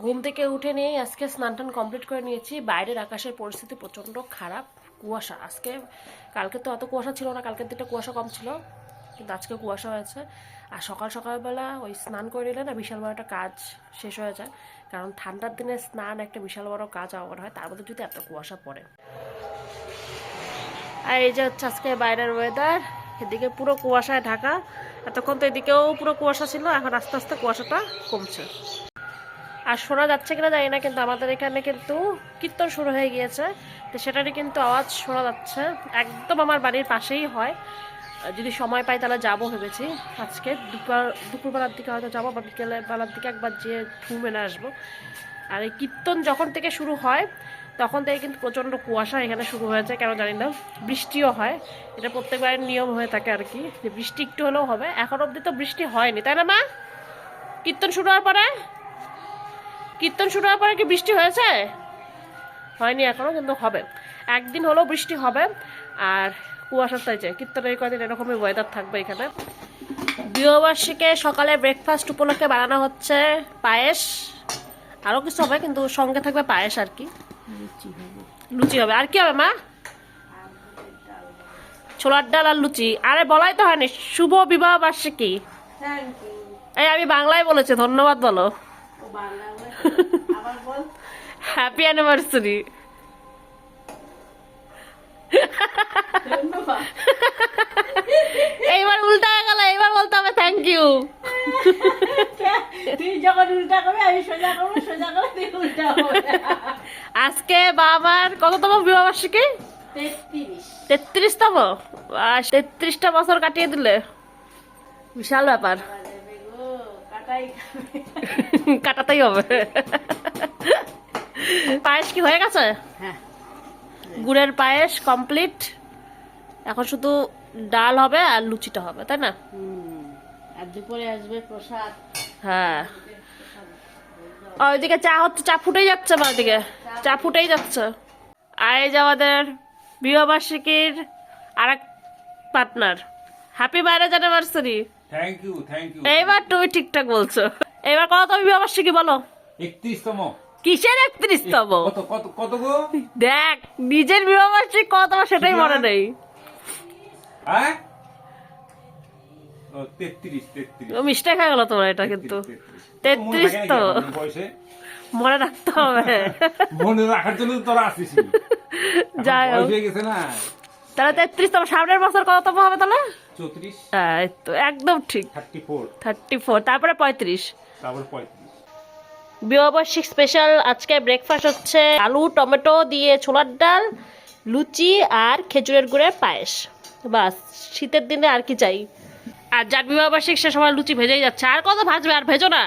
ঘুম থেকে উঠে নিয়েই আজকে স্নান টান কমপ্লিট করে নিয়েছি। বাইরের আকাশের পরিস্থিতি প্রচণ্ড খারাপ, কুয়াশা। আজকে কালকে তো অত কুয়াশা ছিল না, কালকের দিনটা কুয়াশা কম ছিল, কিন্তু আজকে কুয়াশা হয়েছে। আর সকালবেলা ওই স্নান করে নিলে না বিশাল বড় একটা কাজ শেষ হয়ে যায়, কারণ ঠান্ডার দিনে স্নান একটা বিশাল বড় কাজ আমার হয়, তার মধ্যে যদি এত কুয়াশা পড়ে। আর এই যে হচ্ছে আজকে বাইরের ওয়েদার, এদিকে পুরো কুয়াশায় ঢাকা। এতক্ষণ তো এদিকেও পুরো কুয়াশা ছিল, এখন আস্তে আস্তে কুয়াশাটা কমছে। আর শোনা যাচ্ছে কিনা জানি না, কিন্তু আমাদের এখানে কিন্তু কীর্তন শুরু হয়ে গিয়েছে, তো সেটারই কিন্তু আওয়াজ শোনা যাচ্ছে। একদম আমার বাড়ির পাশেই হয়। যদি সময় পাই তাহলে যাবো ভেবেছি আজকে। দুপুরবেলার দিকে হয়তো যাবো, বা বিকেলের বেলার দিকে একবার যেয়ে ঘুরে না আসবো। আর এই কীর্তন যখন থেকে শুরু হয় তখন থেকে কিন্তু প্রচণ্ড কুয়াশা এখানে শুরু হয়েছে, কেন জানি না। বৃষ্টিও হয়, এটা প্রত্যেকবারের নিয়ম হয়ে থাকে আর কি, যে বৃষ্টি একটু হলেও হবে। এখন অবধি তো বৃষ্টি হয়নি, তাই না মা? কীর্তন শুরু হওয়ার পরে কি বৃষ্টি হয়েছে? হয়নি এখনো, কিন্তু হবে। একদিন হলেও বৃষ্টি হবে। আর কুয়াশার চাইছে কীর্তনের কদিন এরকমই ওয়েদার থাকবে এখানে। বিবাহবার্ষিকে সকালে ব্রেকফাস্ট উপলক্ষে বানানো হচ্ছে পায়েস, আরও কিছু হবে, কিন্তু সঙ্গে থাকবে পায়েস আর কি। লুচি হবে। আর কি হবে মা? ছোলার ডাল আর লুচি। আরে বলাই তো হয়নি, শুভ বিবাহ বার্ষিকী। এই আমি বাংলায় বলেছি, ধন্যবাদ বলো। Happy anniversary. এইবার উল্টা হয়ে গেল, এইবার বলতে হবে থ্যাংক ইউ। তুই যখন উল্টা করবি আমি সোজা করবো, সোজা করবো তুই উল্টা হবে। আজকে বাবার কততম বিবাহ বার্ষিকী? 33তম। 33টা বছর কাটিয়ে দিলে বিশাল ব্যাপার। কাটাতেই হবে। পায়েস কি হয়ে গেছে? হ্যাঁ, গুড়ের পায়েস কমপ্লিট। এখন শুধু ডাল হবে আর লুচিটা হবে, তাই না? আর দুপুরে আসবে প্রসাদ। হ্যাঁ, ওইদিকে চা হচ্ছে, চা ফুটেই যাচ্ছে। আমার দিকে চা ফুটেই যাচ্ছে। আর এই যে আমাদের বিবাহবার্ষিকীর আর এক partner, happy marriage anniversary. Thank you. এইবার তুমি ঠিকঠাক বলছো। এবার কত তুমি বিবাহবার্ষিকী বলো? 31তম। কিসের 31তম? কত কত কত গো? দেখ, নিজের বিবাহবার্ষিকী কত সেটাই মনে নেই। হ্যাঁ, 33। মিস্টেক হয়ে গেল তোমার এটা, কিন্তু 33 তো বয়সে মনে রাখতে হবে। মনে রাখার জন্য তোরা আসিস। যাই হোক, হয়ে গেছে না। তাহলে 33তম। সামনের বছর কততম হবে তাহলে? 34। হ্যাঁ, এই তো একদম ঠিক। 34, তারপরে 35, তারপর 35। বিবাহবার্ষিক স্পেশাল আজকে ব্রেকফাস্ট হচ্ছে আলু টমেটো দিয়ে ছোলার ডাল, লুচি আর খেজুরের গুড়ের পায়েস। বাস, শীতের দিনে আর কি চাই? আর যার বিবাহবার্ষিক সে সবার লুচি ভেজেই যাচ্ছে। আর কত ভাজবে? আর ভেজো না,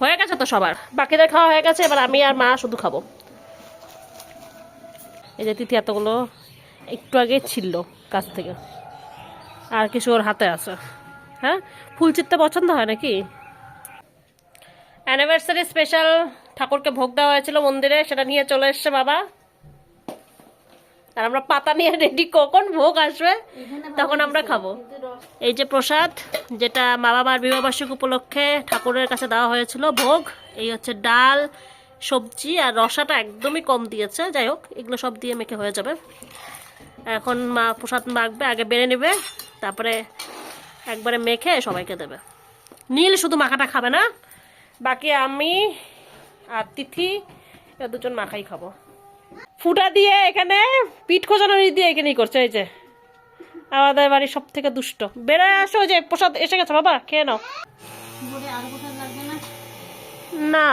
হয়ে গেছে তো সবার। বাকিদের খাওয়া হয়ে গেছে, এবার আমি আর মা শুধু খাবো। এই যে তিথি এতগুলো একটু আগে ছিল কাছ থেকে, আর কিছু ওর হাতে আছে। হ্যাঁ, ফুল চিত্তে পছন্দ হয় নাকি? অ্যানিভার্সারি স্পেশাল ঠাকুরকে ভোগ দেওয়া হয়েছিল মন্দিরে, সেটা নিয়ে চলে এসছে বাবা। আর আমরা পাতা নিয়ে রেডি, কখন ভোগ আসবে তখন আমরা খাবো। এই যে প্রসাদ, যেটা বাবা মার বিবাহবার্ষিকী উপলক্ষে ঠাকুরের কাছে দেওয়া হয়েছিল ভোগ। এই হচ্ছে ডাল, সবজি, আর রসাটা একদমই কম দিয়েছে। যাই হোক, এগুলো সব দিয়ে মেখে হয়ে যাবে। এখন মা প্রসাদ মাখবে, আগে বেড়ে নেবে, তারপরে একবারে মেখে সবাইকে দেবে। নীল শুধু মাখাটা খাবে না, বাকি আমি আর তিথি এরা দুজন মাখাই খাবো। ফুটা দিয়ে এখানে পিঠ খোঁজানো দিয়ে এখানেই করছে। এই যে আমাদের বাড়ির সব থেকে দুষ্ট। বেড়ে আসো, যে প্রসাদ এসে গেছে বাবা, খেয়ে নাও। না,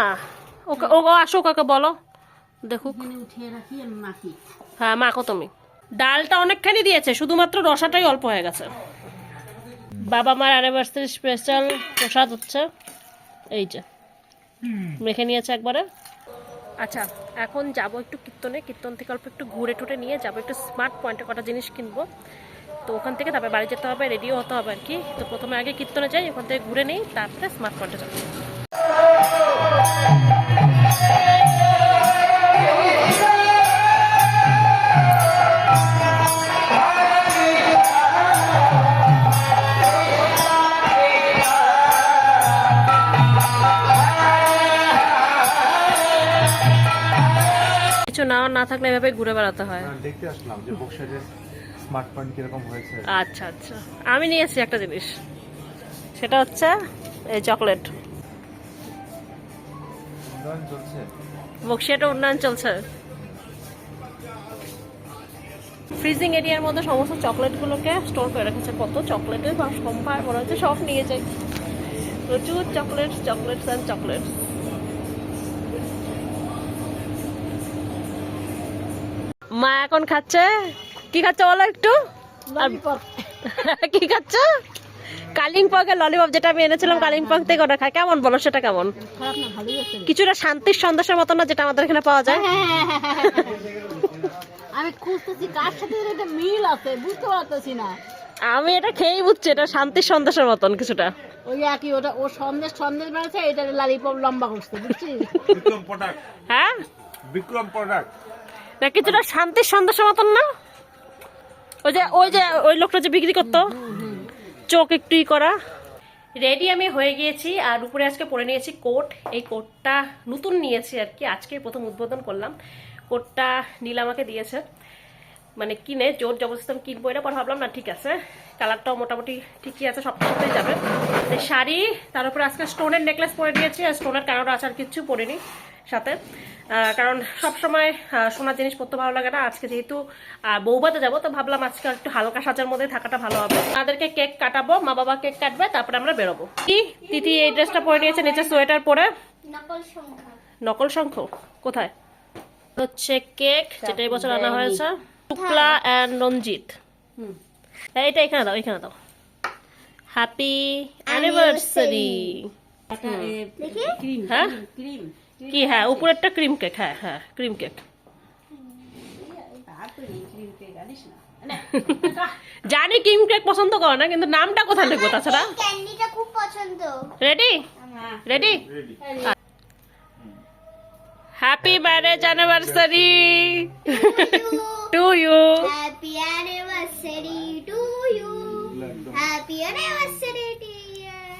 ওকে ও আসো, ওকে বলো দেখুক। উঠিয়ে রাখি আমি মাখি। হ্যাঁ, মাখো তুমি। ডালটা অনেকখানি দিয়েছে, শুধুমাত্র রসাটাই অল্প হয়ে গেছে। বাবা মার অ্যানিভার্সারি স্পেশাল প্রসাদ হচ্ছে এই যে, মেখে নিয়েছে একবারে। আচ্ছা, এখন যাবো একটু কীর্তনে। কীর্তন থেকে অল্প একটু ঘুরে টুরে নিয়ে যাবো একটু স্মার্ট পয়েন্টে, কটা জিনিস কিনবো। তো ওখান থেকে তারপরে বাড়ি যেতে হবে, রেডিও হতে হবে আর কি। তো প্রথমে আগে কীর্তনে যাই, ওখান থেকে ঘুরে নিই, তারপরে স্মার্ট পয়েন্টে যাবো। নেওয়া না থাকলে এভাবে ঘুরে বেড়াতে হয়। দেখতে আসলাম যে বক্সাইটের স্মার্ট পয়েন্ট কিরকম হয়েছে। আচ্ছা আচ্ছা, আমি নিয়েছি একটা জিনিস, সেটা হচ্ছে এই চকলেট। উন্নয়ন চলছে। বক্সিয়াটা উন্নয়ন চলছে। ফ্রিজিং এরিয়ার মধ্যে সমস্ত চকলেটগুলোকে স্টোর করে রেখেছে। কত চকলেটের সম্ভার, মনে হচ্ছে সব নিয়ে যাই। প্রচুর চকলেট, চকলেটস অ্যান্ড চকলেটস। মা এখন খাচ্ছে, কি খাচ্ছে বলো একটু? কি খাচ্ছ? কালিম্পংয়ের ললিপপ, যেটা আমি এনেছিলাম কালিম্পং থেকে, ওটা খায়। কেমন বলো সেটা কেমন? খারাপ না, ভালোই আছে। কিছুটা শান্তির সন্দেশের মতো না, যেটা আমাদের এখানে পাওয়া যায়? আমি খুঁজতেছি কার সাথে এটা মিল আছে, বুঝতে পারতেছি না। আমি এটা খেয়েই বুঝছি, এটা শান্তির সন্দেশের মতন কিছুটা। ওই একই, ওটা ও সন্দেশ বানাচ্ছে, এটা লালিপপ লম্বা করছে, বুঝছিস? বিক্রম প্রোডাক্ট, হ্যাঁ, বিক্রম প্রোডাক্ট। এটা কিছুটা শান্তির সন্দেশের মতন না? ওই লোকটা যে বিক্রি করতো, চোখ একটু করা। রেডি আমি হয়ে গিয়েছি, আর উপরে আজকে পরে নিয়েছি কোট। এই কোটটা নতুন নিয়েছি আর কি, আজকে প্রথম উদ্বোধন করলাম। কোটটা নীল আমাকে দিয়েছে, মানে কিনে জোর জবরদস্তি আমি কিনবো এটা, পর ভাবলাম না ঠিক আছে, কালারটাও মোটামুটি ঠিকই আছে, সব সাথেই যাবে। এই শাড়ি, তার উপরে আজকে স্টোনের নেকলেস পরে নিয়েছি, আর স্টোনের কারোর আচার কিচ্ছু পরিনি সাথে, কারণ সবসময় সোনার জিনিস পরতে ভালো লাগে না। আজকে যেহেতু বৌভাতে যাবো, তো ভাবলাম আজকে একটু হালকা সাজার মধ্যে থাকাটা ভালো হবে। তাদেরকে কেক কাটাবো, মা বাবা কেক কাটবে, তারপরে আমরা বেরোবো। কি তিথি এই ড্রেসটা পরে নিয়েছে, নিচে সোয়েটার পরে। নকল শঙ্খ কোথায়? হচ্ছে কেক, যেটা এই বছর আনা হয়েছে, শুক্লা অ্যান্ড রঞ্জিত। এটা এখানে দাও, এখানে দাও। Happy anniversary. হ্যাঁ কি? হ্যাঁ, উপরেরটা ক্রিম কেক। হ্যাঁ হ্যাঁ, ক্রিম কেক। জানি ক্রিম কেক পছন্দ করো না, কিন্তু নামটা কোথায় লিখবো তাছাড়া? ক্যান্ডিটা খুব পছন্দ। Ready ready. Happy marriage anniversary to you. Happy anniversary to you. Happy anniversary dear.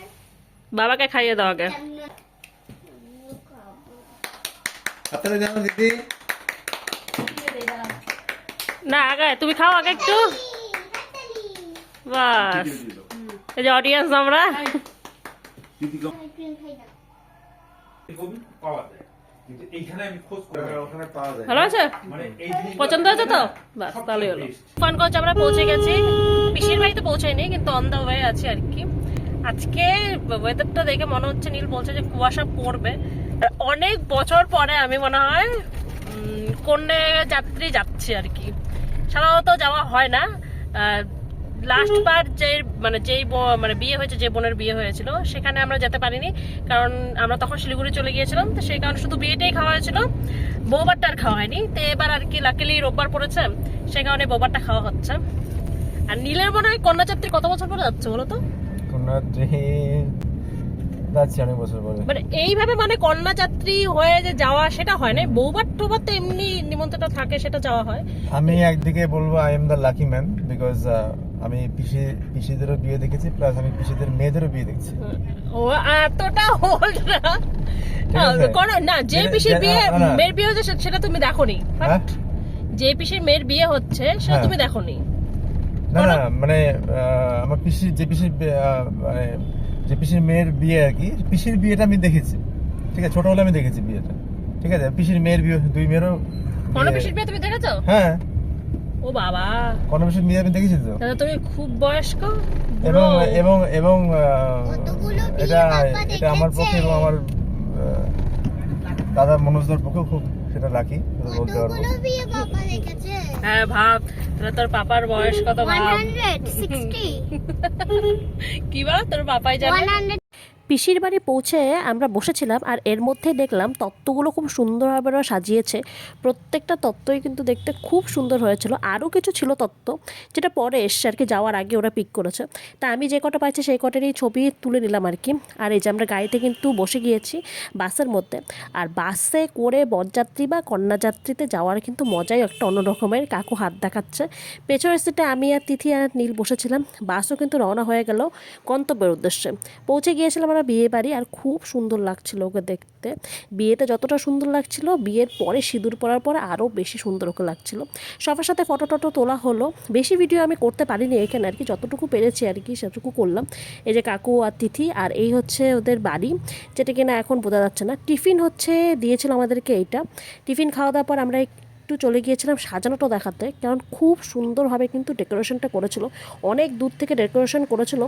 বাবাকে খাইয়ে দাও আগে। আপনারা জানো দিদি, না আগে তুমি খাও আগে একটু, বাস। এই যে অডিয়েন্স আমরা। পাওয়া যায়, কিন্তু এইখানে আমি খোঁজ করে ওখানে পাওয়া যায়। ভালো আছে? মানে এই পছন্দ হয়েছে তো? বাস, তাহলেই হলো। ফান করছে, আমরা পৌঁছে গেছি। পিসির বাড়িতে পৌঁছাইনি, কিন্তু অন দ্য ওয়ে আছি আর কি। আজকে ওয়েদারটা দেখে মনে হচ্ছে, নীল বলছে যে কুয়াশা পড়বে। আর অনেক বছর পরে আমি মনে হয় কন্যা যাত্রী যাচ্ছি আর কি। সাধারণত যাওয়া হয় না। লাস্ট বার যেই বিয়ে হয়েছে, যে বোনের বিয়ে হয়েছিল, সেখানে আমরা যেতে পারিনি, কারণ আমরা তখন শিলিগুড়ি চলে গিয়েছিলাম। তো সেই কারণে শুধু বিয়েটাই খাওয়া হয়েছিল, বৌবারটা আর খাওয়া হয়নি। তো এবার আর কি লাকিলি রোববার পড়েছে, সেই কারণে বৌবারটা খাওয়া হচ্ছে। আর নীলের মনে হয় কন্যা যাত্রী কত বছর পরে যাচ্ছে বলো তো? যাচ্ছি অনেক বছর পরে। মানে এইভাবে মানে কন্যা যাত্রী হয়ে যে যাওয়া, সেটা হয় না। বৌবার টোবার তো এমনি নিমন্ত্রণ থাকে, সেটা যাওয়া হয়। আমি একদিকে বলবো I am the lucky man, because আমি পিসিদেরও বিয়ে দেখেছি, প্লাস আমি পিসিদের মেয়েদেরও বিয়ে দেখছি। ও এতটা ওল্ড না। ঠিক আছে? না, যে পিসির বিয়ে মেয়ের বিয়ে হচ্ছে সেটা তুমি দেখোনি। হ্যাঁ? যে পিসির মেয়ের বিয়ে হচ্ছে সেটা তুমি দেখোনি। না না, মানে আমার যে পিসির মেয়ের বিয়ে আর কি, পিসির বিয়েটা আমি দেখেছি। ঠিক আছে, ছোটবেলা আমি দেখেছি বিয়েটা। ঠিক আছে, পিসির মেয়ের বিয়ে, দুই মেয়েরও। কোন পিসির বিয়ে তুমি দেখেছো? হ্যাঁ। ও বাবা, কোন পিসির বিয়ে আমি দেখেছি তো। তাহলে তুমি খুব বয়স্ক। এবং এবং এবং কতগুলো বিয়ে এটা বাবা এটা আমার পক্ষে এবং আমার দাদা মনোজদার পক্ষে খুব সেটা লাকি বলতে পারবো। কতগুলো বিয়ে বাবা দেখেছে? হ্যাঁ ভাব, তাহলে তোর পাপার বয়স কত ভাব। 160। কি বল, তোর পাপাই জানে। 100। পিসির বাড়ি পৌঁছে আমরা বসেছিলাম, আর এর মধ্যে দেখলাম তত্ত্বগুলো খুব সুন্দরভাবে ওরা সাজিয়েছে। প্রত্যেকটা তত্ত্বই কিন্তু দেখতে খুব সুন্দর হয়েছিল। আরও কিছু ছিল তত্ত্ব, যেটা পরে এসছে আর কি, যাওয়ার আগে ওরা পিক করেছে। তা আমি যে কটা পাইছি সেই কটারই ছবি তুলে নিলাম আর কি। আর এই যে আমরা গাড়িতে কিন্তু বসে গিয়েছি বাসের মধ্যে। আর বাসে করে বরযাত্রী বা কন্যাযাত্রীতে যাওয়ার কিন্তু মজাই একটা অন্য রকমের। কাকু হাত দেখাচ্ছে। পেছনের সিটে আমি আর তিথি আর নীল বসেছিলাম। বাসও কিন্তু রওনা হয়ে গেল গন্তব্যের উদ্দেশ্যে। পৌঁছে গিয়েছিলাম আমরা বিয়ে বাড়ি, আর খুব সুন্দর লাগছিল ওকে দেখতে। বিয়েটা যতটা সুন্দর লাগছিল, বিয়ের পরে সিঁদুর পরার পরে আরও বেশি সুন্দর ওকে লাগছিল। সবার সাথে ফটো টটো তোলা হলো। বেশি ভিডিও আমি করতে পারিনি এখানে আর কি, যতটুকু পেরেছি আর কি সেটুকু করলাম। এই যে কাকু আর তিথি, আর এই হচ্ছে ওদের বাড়ি, যেটা কিনা এখন বোঝা যাচ্ছে না। টিফিন হচ্ছে দিয়েছিল আমাদেরকে এইটা। টিফিন খাওয়া দাওয়ার পর আমরা একটু চলে গিয়েছিলাম সাজানোটা দেখাতে, কারণ খুব সুন্দরভাবে কিন্তু ডেকোরেশনটা করেছিল, অনেক দূর থেকে ডেকোরেশন করেছিল।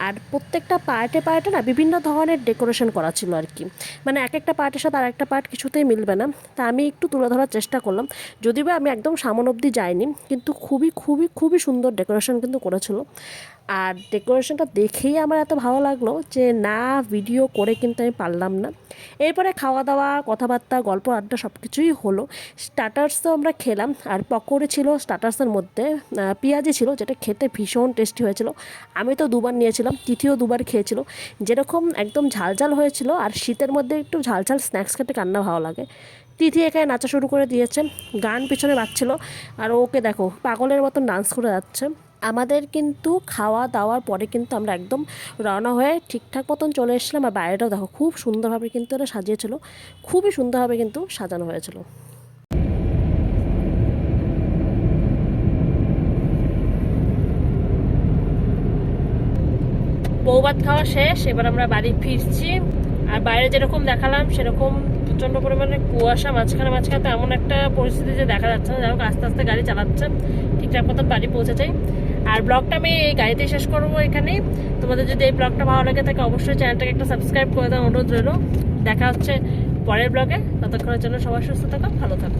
আর প্রত্যেকটা পার্টে পার্টে না বিভিন্ন ধরনের ডেকোরেশন করা ছিল আর কি, মানে এক একটা পার্টের সাথে আর একটা পার্ট কিছুতেই মিলবে না। তা আমি একটু তুলে ধরার চেষ্টা করলাম, যদিও বা আমি একদম সামনে অবধি যাইনি, কিন্তু খুবই খুবই খুবই সুন্দর ডেকোরেশন কিন্তু করেছিল। আর ডেকোরেশনটা দেখেই আমার এত ভালো লাগলো যে না ভিডিও করে কিন্তু আমি পারলাম না। এরপরে খাওয়া দাওয়া, কথাবার্তা, গল্প আড্ডা সব কিছুই হলো। স্টার্টার্সও আমরা খেলাম, আর পকোড়ি ছিল স্টার্টার্সের মধ্যে, পেঁয়াজি ছিল, যেটা খেতে ভীষণ টেস্টি হয়েছিল। আমি তো দুবার নিয়েছিলাম, তিথিও দুবার খেয়েছিল। যেরকম একদম ঝালঝাল হয়েছিল, আর শীতের মধ্যে একটু ঝালঝাল স্ন্যাক্স খেতে কান্না ভালো লাগে। তিথি এখানে নাচা শুরু করে দিয়েছে, গান পিছনে বাজছিল, আর ওকে দেখো পাগলের মতন ডান্স করে যাচ্ছে। আমাদের কিন্তু খাওয়া দাওয়ার পরে কিন্তু আমরা একদম রওনা হয়ে ঠিকঠাক মতন চলে এসেছিলাম। আর বাইরেটাও দেখো খুব সুন্দরভাবে কিন্তু এটা সাজিয়েছিল, খুবই সুন্দরভাবে কিন্তু সাজানো হয়েছিল। বৌভাত খাওয়া শেষ, এবার আমরা বাড়ি ফিরছি। আর বাইরে যেরকম দেখালাম সেরকম প্রচণ্ড পরিমাণে কুয়াশা, মাঝখানে মাঝখানে তো এমন একটা পরিস্থিতি যে দেখা যাচ্ছে না। যাই হোক আস্তে আস্তে গাড়ি চালাচ্ছে, ঠিকঠাক মতন বাড়ি পৌঁছে যাই। আর ব্লগটা আমি এই গাড়িতেই শেষ করবো এখানেই। তোমাদের যদি এই ব্লগটা ভালো লাগে থাকে অবশ্যই চ্যানেলটাকে একটা সাবস্ক্রাইব করে দেওয়ার অনুরোধ রইল। দেখা হচ্ছে পরের ব্লগে, ততক্ষণের জন্য সবাই সুস্থ থাকো, ভালো থাকো।